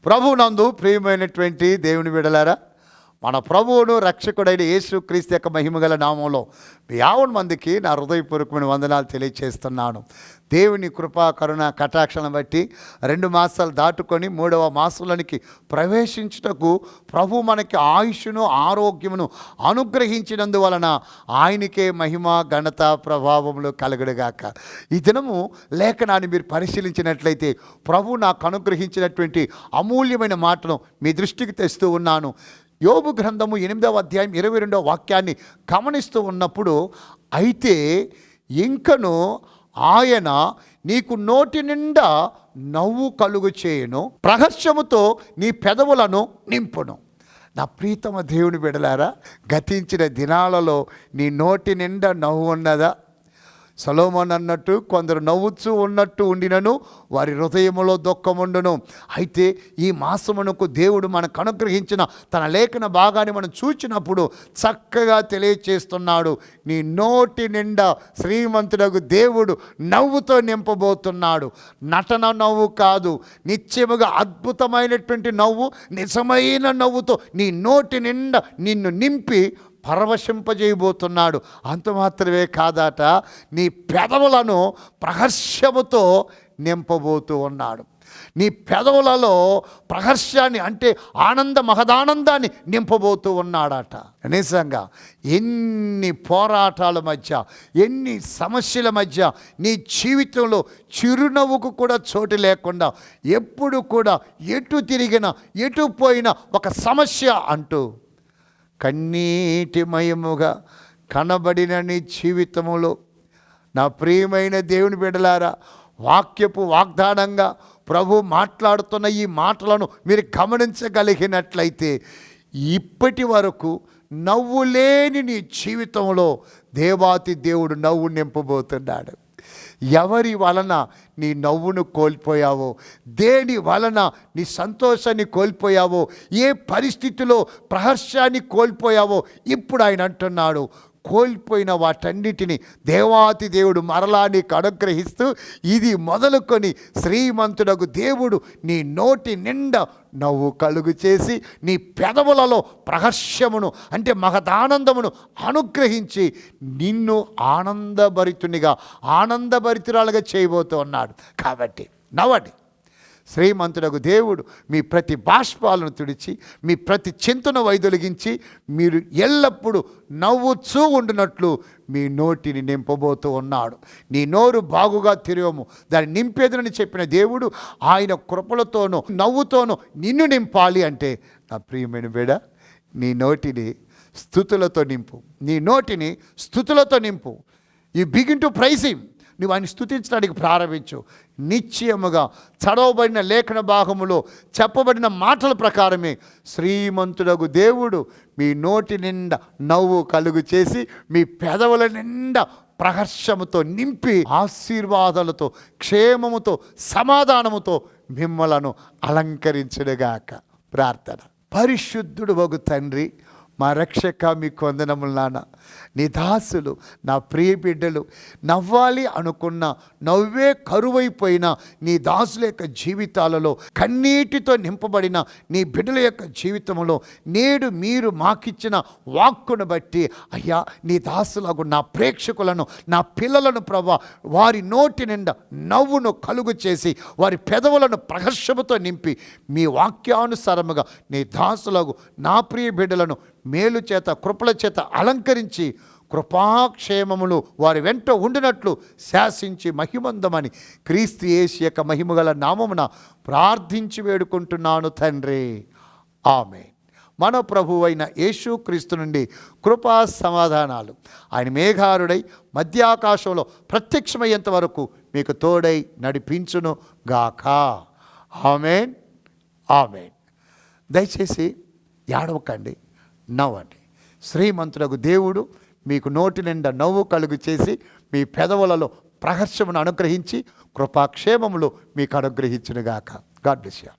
ప్రభువునందు ప్రియమైనటువంటి దేవుని బిడ్డలారా, మన ప్రభువును రక్షకుడైన యేసుక్రీస్తు యొక్క మహిమగల నామంలో 50 మందికి నా హృదయపూర్వకమైన వందనాలు తెలియజేస్తున్నాను. దేవుని కృపా కరుణ కటాక్షలను బట్టి 2 మాసాలు దాటుకొని 3వ మాసంలోనికి ప్రవేశించుటకు ప్రభు మనకి ఆయుష్ను ఆరోగ్యమును అనుగ్రహించినందువలన ఆయనకే మహిమ ఘనత ప్రభావములు కలుగుడుగాక. ఈ దినము లేఖనాన్ని మీరు పరిశీలించినట్లయితే ప్రభు నాకు అనుగ్రహించినటువంటి అమూల్యమైన మాటను మీ దృష్టికి తెస్తూ ఉన్నాను. యోబు గ్రంథము 8వ అధ్యాయం 22వ వాక్యాన్ని గమనిస్తూ ఉన్నప్పుడు, అయితే ఇంకను ఆయన నీకు నోటి నిండా నవ్వు కలుగు చేయును, ప్రహర్షముతో నీ పెదవులను నింపును. నా ప్రీతమ దేవుని బిడలారా, గతించిన దినాలలో నీ నోటి నిండా నవ్వు ఉన్నదా? సొలొమోను అన్నట్టు కొందరు నవ్వుతూ ఉన్నట్టు ఉండినను వారి హృదయములో దుఃఖముండును. అయితే ఈ మాసమునకు దేవుడు మనకు అనుగ్రహించిన తన లేఖన భాగాన్ని మనం చూచినప్పుడు చక్కగా తెలియచేస్తున్నాడు. నీ నోటి నిండా శ్రీమంతుడకు దేవుడు నవ్వుతో నింపబోతున్నాడు. నటన నవ్వు కాదు, నిత్యముగా అద్భుతమైనటువంటి నవ్వు, నిజమైన నవ్వుతో నీ నోటి నిండా నిన్ను నింపి పరవశింపజేయబోతున్నాడు. అంత మాత్రమే కాదట, నీ పెదవులను ప్రహర్షముతో నింపబోతూ ఉన్నాడు. నీ పెదవులలో ప్రహర్షాన్ని అంటే మహదానందాన్ని నింపబోతూ ఉన్నాడట. నిజంగా ఎన్ని పోరాటాల మధ్య, ఎన్ని సమస్యల మధ్య నీ జీవితంలో చిరునవ్వుకు కూడా చోటు లేకుండా, ఎప్పుడు కూడా ఎటు తిరిగినా ఎటు పోయినా ఒక సమస్య అంటూ కన్నీటిమయముగా కనబడిన నీ జీవితములో నా ప్రియమైన దేవుని బిడ్డలారా, వాక్యపు వాగ్దానంగా ప్రభు మాట్లాడుతున్న ఈ మాటలను మీరు గమనించగలిగినట్లయితే ఇప్పటి వరకు నవ్వు లేని నీ జీవితంలో దేవాతి దేవుడు నవ్వు నింపబోతున్నాడు. ఎవరి వలన నీ నవ్వును కోల్పోయావో, దేని వలన నీ సంతోషాన్ని కోల్పోయావో, ఏ పరిస్థితిలో ప్రహర్షాన్ని కోల్పోయావో, ఇప్పుడు ఆయన అంటున్నాడు, కోల్పోయిన వాటన్నిటిని దేవాతి దేవుడు మరలా నీకు అనుగ్రహిస్తూ, ఇది మొదలుకొని శ్రీమంతుడకు దేవుడు నీ నోటి నిండా నవ్వు కలుగు చేసి నీ పెదవులలో ప్రహర్షమును అంటే మహదానందమును అనుగ్రహించి నిన్ను ఆనందభరితురాలుగా చేయబోతూ ఉన్నాడు. కాబట్టి నవ్వండి. శ్రీమంతుడకు దేవుడు మీ ప్రతి బాష్పాలను తుడిచి, మీ ప్రతి చింతను వైదొలిగించి, మీరు ఎల్లప్పుడూ నవ్వుచూ ఉండినట్లు మీ నోటిని నింపబోతూ ఉన్నాడు. నీ నోరు బాగుగా తెరవము, దాన్ని నింపేదని చెప్పిన దేవుడు ఆయన కృపలతోనూ నవ్వుతోనూ నిన్ను నింపాలి. అంటే నా ప్రియమైన బిడ్డ, నీ నోటిని స్తుతులతో నింపు, నీ నోటిని స్తుతులతో నింపు. You begin to praise him. నువ్వు ఆయన స్తుతించడానికి ప్రారంభించు. నిశ్చయముగా చదవబడిన లేఖన భాగములో చెప్పబడిన మాటల ప్రకారమే శ్రీమంతుడకు దేవుడు మీ నోటి నిండా నవ్వు కలుగు చేసి, మీ పెదవుల నిండా ప్రహర్షముతో నింపి, ఆశీర్వాదాలతో, క్షేమముతో, సమాధానముతో మిమ్మలను అలంకరించుడుగాక. ప్రార్థన. పరిశుద్ధుడు వగు తండ్రి, మా రక్షక, మీకు వందనములు నాన్న. నీ దాసులు, నా ప్రియ బిడ్డలు నవ్వాలి అనుకున్న నవ్వే కరువైపోయిన నీ దాసుల యొక్క జీవితాలలో, కన్నీటితో నింపబడిన నీ బిడ్డల యొక్క జీవితంలో నేడు మీరు మాకిచ్చిన వాక్కును బట్టి అయ్యా, నీ దాసులకు నా ప్రేక్షకులను, నా పిల్లలను ప్రభా, వారి నోటి నిండా నవ్వును కలుగు చేసి, వారి పెదవులను ప్రహర్షముతో నింపి, మీ వాక్యానుసారముగా నీ దాసులకు నా ప్రియ బిడ్డలను మేలు చేత, కృపల చేత అలంకరించి, కృపాక్షేమములు వారి వెంట ఉండినట్లు శాసించి మహిమందమని క్రీస్తు యేసు యొక్క మహిమగల నామమున ప్రార్థించి వేడుకుంటున్నాను తండ్రి. ఆమేన్. మన ప్రభువైన యేసుక్రీస్తు నుండి కృపా సమాధానాలు ఆయన మేఘారుడై మధ్యాకాశంలో ప్రత్యక్షమయ్యేంత వరకు మీకు తోడై నడిపించును గాక. ఆమేన్. ఆమేన్. దయచేసి ఏడవకండి, నవ్వండి. శ్రీమంతుడకు దేవుడు మీకు నోటి నిండా నవ్వు కలుగు చేసి, మీ పెదవులలో ప్రహర్షమును అనుగ్రహించి, కృపాక్షేమములు మీకు అనుగ్రహించునుగాక. God bless you.